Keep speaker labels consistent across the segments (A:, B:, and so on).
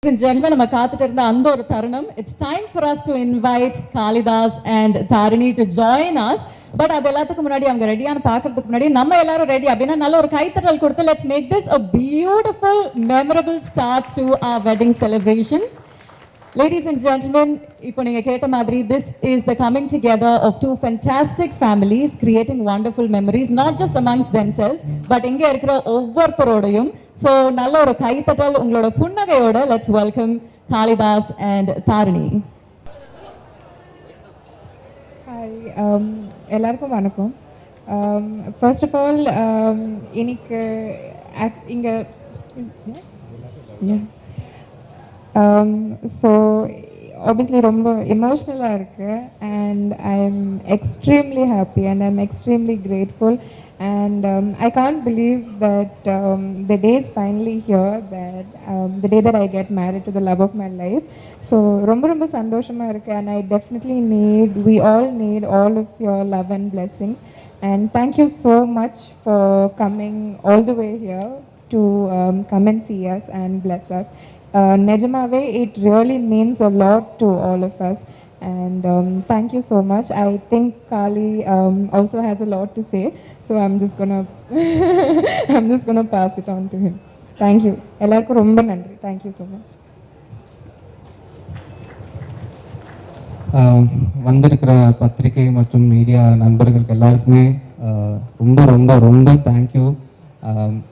A: Ladies and gentlemen, நம்ம காத்துட்டு இருந்த அந்த ஒரு தருணம். It's time for us to invite Kalidas and Tarini to join us. But அது எல்லாத்துக்கு முன்னாடி அவங்க ரெடியான பார்க்கறதுக்கு முன்னாடி நம்ம எல்லாரும் ரெடி அப்படின்னா நல்ல ஒரு கைத்தட்டல் கொடுத்து let's make this a beautiful, memorable start to our wedding celebrations. Ladies and gentlemen, இப்போ நீங்க கேட்ட மாதிரி this is the coming together of two fantastic families creating wonderful memories not just amongst themselves but இங்க இருக்கிற ஒவ்வொருத்தரோடையும். So நல்ல ஒரு கைத்தட்டல் உங்களோட புன்னகையோட let's welcome Kalidas and Tarini.
B: Hi, எல்லாருக்கும் வணக்கம். First of all, இன்னைக்கு இங்க so obviously ரொம்ப emotional-ஆ இருக்கு and I'm extremely happy and I'm extremely grateful and I can't believe that the day is finally here, that the day that I get married to the love of my life. So ரொம்ப சந்தோஷமா இருக்கு and I definitely we all need all of your love and blessings and thank you so much for coming all the way here to come and see us and bless us. Nejamave, it really means a lot to all of us and thank you so much. I think Kali also has a lot to say, so I'm just gonna pass it on to him. Thank you. Ellarku romba nandri. Thank you so much.
C: வந்திருக்கிற பத்திரிகை மற்றும் media நண்பர்களுக்கு எல்லாருக்குமே ரொம்ப ரொம்ப ரொம்ப thank you.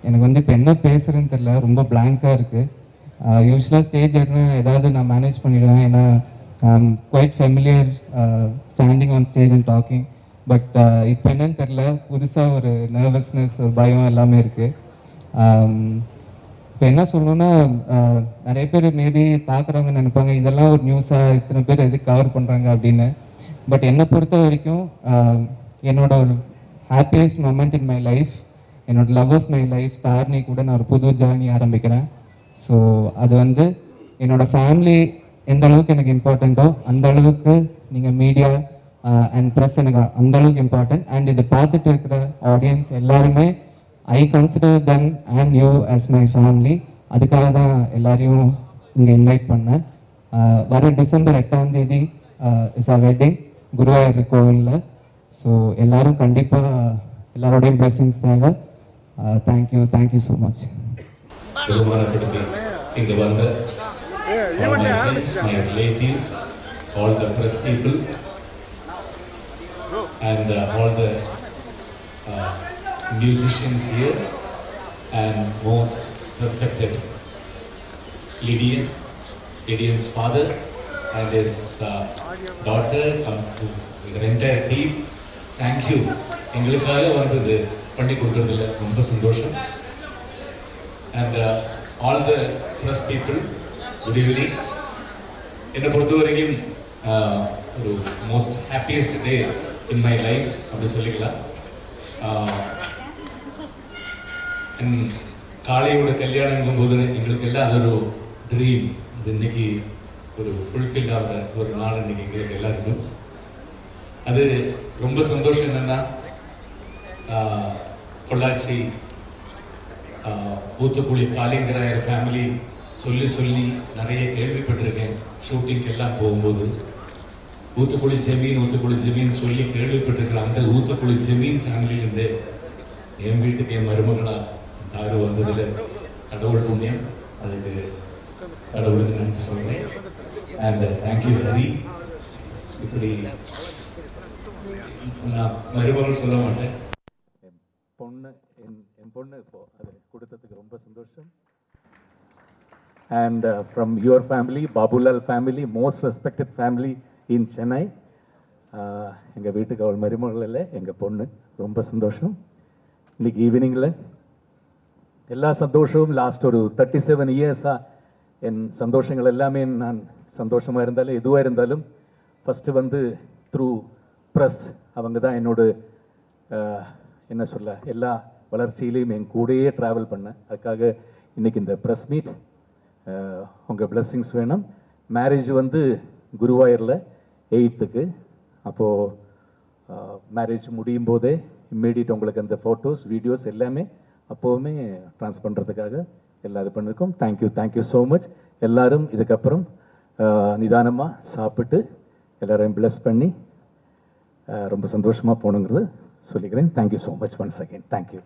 C: எனக்கு வந்து இப்போ என்ன பேசுகிறேன்னு தெரியல, ரொம்ப பிளாங்காக இருக்குது. யூஸ்வலாக ஸ்டேஜ் ஏதாவது நான் மேனேஜ் பண்ணிவிடுவேன், ஏன்னா quite familiar standing on stage and talking. But இப்போ என்னன்னு தெரில, புதுசாக ஒரு நர்வஸ்னஸ், ஒரு பயம் எல்லாமே இருக்குது. இப்போ என்ன சொல்லணுன்னா, நிறைய பேர் மேபி பார்க்குறவங்க நினைப்பாங்க இதெல்லாம் ஒரு நியூஸாக இத்தனை பேர் எதுக்கு கவர் பண்ணுறாங்க அப்படின்னு. பட் என்னை பொறுத்த வரைக்கும் என்னோட ஒரு happiest moment in my life, என்னோட love of my life Tharini கூட நான் ஒரு புது ஜேர்னி ஆரம்பிக்கிறேன். ஸோ அது வந்து என்னோடய ஃபேமிலி எந்த அளவுக்கு எனக்கு இம்பார்ட்டண்ட்டோ அந்த அளவுக்கு நீங்கள் மீடியா அண்ட் ப்ரெஸ் எனக்கு அந்த அளவுக்கு இம்பார்ட்டன்ட். அண்ட் இதை பார்த்துட்டு இருக்கிற ஆடியன்ஸ் எல்லாருமே ஐ consider them and you as my family. அதுக்காக தான் எல்லாரையும் இங்கே இன்வைட் பண்ணேன். வர டிசம்பர் 8ஆம் தேதி இஸ் அ வெட்டிங் குருவாயூர் கோவிலில். ஸோ எல்லோரும் கண்டிப்பாக எல்லாரோடையும் பிளெஸிங்ஸ் தேவை. Thank you so much.
D: பெருமானப்படுத்தி இங்கு வந்த all my friends, my relatives, all the press people and all the musicians here and most respected Lydian's father and his daughter, come to the entire team. Thank you. எங்களுக்காக வந்தது பண்ணி கொடுக்கறதுல ரொம்ப சந்தோஷம். And all the press people, good evening. என்னை பொறுத்த வரைக்கும் ஒரு most happiest day in my life அப்படி சொல்லிக்கலாம். காளையோட கல்யாணங்கும் போது எங்களுக்கு எல்லாம் அது ஒரு ட்ரீம். அது இன்னைக்கு ஒரு ஃபுல்ஃபில் ஆகிற ஒரு நாள் இன்னைக்கு எங்களுக்கு எல்லாருக்கும். அது ரொம்ப சந்தோஷம். என்னென்னா பொள்ளாச்சி ஊத்துக்குழி காளிங்கராயர் ஃபேமிலி சொல்லி நிறைய கேள்விப்பட்டிருக்கேன். ஷூட்டிங்க்கு எல்லாம் போகும்போது ஊத்துக்குழி ஜமீன் சொல்லி கேள்விப்பட்டிருக்கிறேன். அந்த ஊத்துக்குழி ஜமீன் ஃபேமிலியிலேருந்து என் வீட்டுக்கு என் மருமகளாக தாரு வந்ததில் கடவுள் புண்ணியம். அதுக்கு கடவுளுக்கு நன்றி சொல்கிறேன். And thank you Hari. இப்படி நான் மருமகள் சொல்ல மாட்டேன், என் பொண்ணு இப்போ அது கொடுத்ததுக்கு ரொம்ப சந்தோஷம். And from your family, Babulal family, most respected family இன் சென்னை. எங்கள் வீட்டுக்கு அவள் மருமகள் இல்லை, எங்கள் பொண்ணு. ரொம்ப சந்தோஷம். இன்னைக்கு ஈவினிங்கில் எல்லா சந்தோஷமும் லாஸ்ட் ஒரு 37 இயர்ஸாக என் சந்தோஷங்கள் எல்லாமே நான் சந்தோஷமாக இருந்தாலும் எதுவாக இருந்தாலும் ஃபஸ்ட்டு வந்து த்ரூ ப்ரெஸ் அவங்க தான் என்னோட என்ன சொல்ல எல்லா வளர்ச்சியிலையும் என் கூடயே ட்ராவல் பண்ணேன். அதுக்காக இன்றைக்கி இந்த ப்ரெஸ் மீட் உங்கள் பிளெஸ்ஸிங்ஸ் வேணும். மேரேஜ் வந்து குருவாயூரில் 8th. அப்போது மேரேஜ் முடியும் போதே இம்மீடியட் உங்களுக்கு அந்த ஃபோட்டோஸ் வீடியோஸ் எல்லாமே அப்போவுமே ட்ரான்ஸ் பண்ணுறதுக்காக எல்லாம் இது பண்ணியிருக்கோம். Thank you so much. எல்லாரும் இதுக்கப்புறம் நிதானமாக சாப்பிட்டு எல்லாரையும் பிளஸ் பண்ணி ரொம்ப சந்தோஷமாக போகணுங்கிறது சொல்லிக்கிறேன். Thank you so much once again. Thank you.